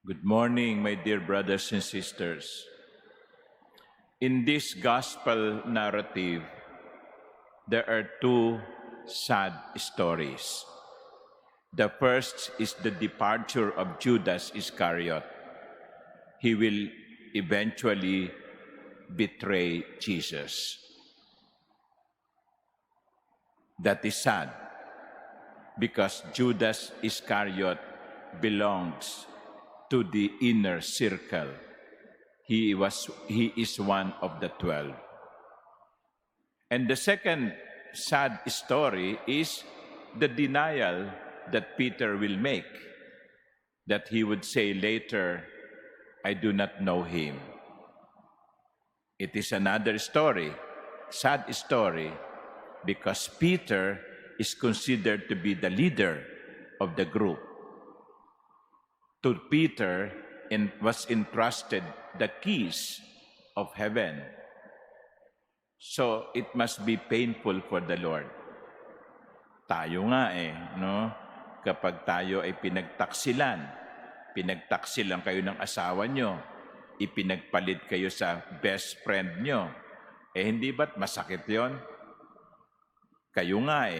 Good morning, my dear brothers and sisters. In this gospel narrative, there are two sad stories. The first is the departure of Judas Iscariot. He will eventually betray Jesus. That is sad because Judas Iscariot belongs to the inner circle. He is one of the 12. And the second sad story is the denial that Peter will make, that he would say later, I do not know him. It is another story, sad story, because Peter is considered to be the leader of the group. To Peter was entrusted the keys of heaven. So it must be painful for the Lord. Tayo nga no? Kapag tayo ay pinagtaksilan kayo ng asawa nyo, ipinagpalit kayo sa best friend nyo, hindi ba't masakit yon? Kayo nga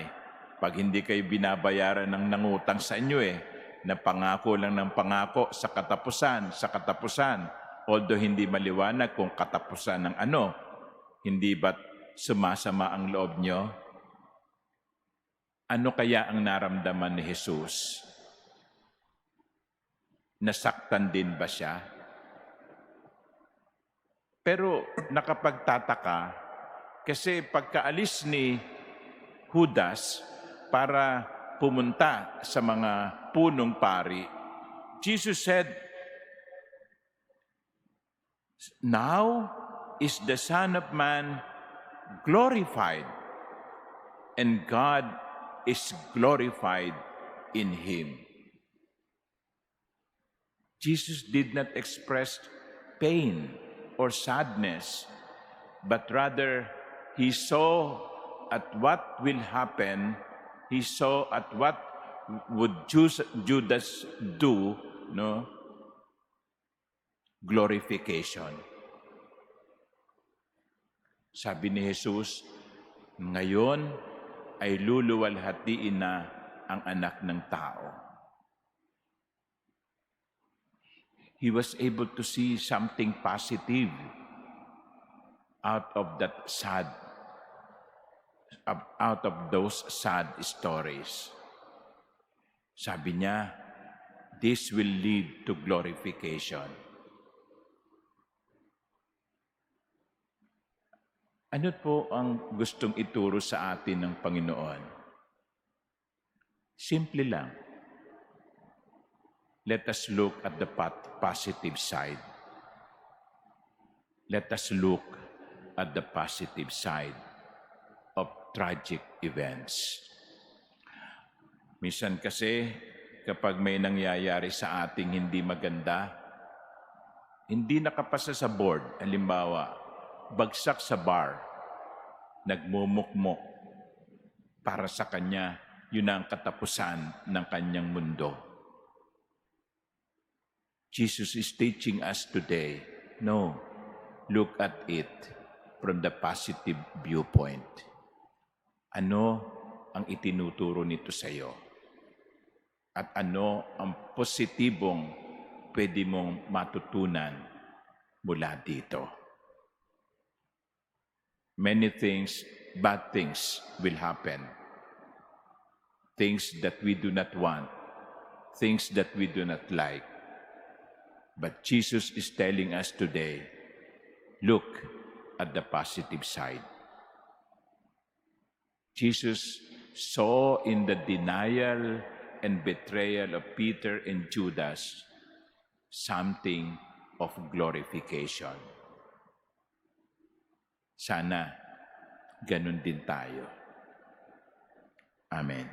pag hindi kayo binabayaran ng nangutang sa inyo na pangako lang ng pangako sa katapusan, although hindi maliwanag kung katapusan ng ano, hindi ba't sumasama ang loob nyo? Ano kaya ang naramdaman ni Jesus? Nasaktan din ba siya? Pero nakapagtataka kasi pagkaalis ni Judas para pumunta sa mga punong pari, Jesus said, now is the Son of Man glorified, and God is glorified in Him. Jesus did not express pain or sadness, but rather He saw at what will happen. He saw at what would Judas do, no? Glorification. Sabi ni Jesus, ngayon ay luluwalhatiin na ang anak ng tao. He was able to see something positive out of those sad stories. Sabi niya, this will lead to glorification. Ano po ang gustong ituro sa atin ng Panginoon? Simple lang. Let us look at the positive side. Let us look at the positive side of tragic events. Minsan kasi, kapag may nangyayari sa ating hindi maganda, hindi nakapasa sa board, halimbawa, bagsak sa bar, nagmumukmok, para sa kanya, yun ang katapusan ng kanyang mundo. Jesus is teaching us today, no, look at it from the positive viewpoint. Ano ang itinuturo nito sa iyo? At ano ang positibong pwede mong matutunan mula dito? Many things, bad things will happen. Things that we do not want. Things that we do not like. But Jesus is telling us today, look at the positive side. Jesus saw in the denial and betrayal of Peter and Judas something of glorification. Sana ganun din tayo. Amen.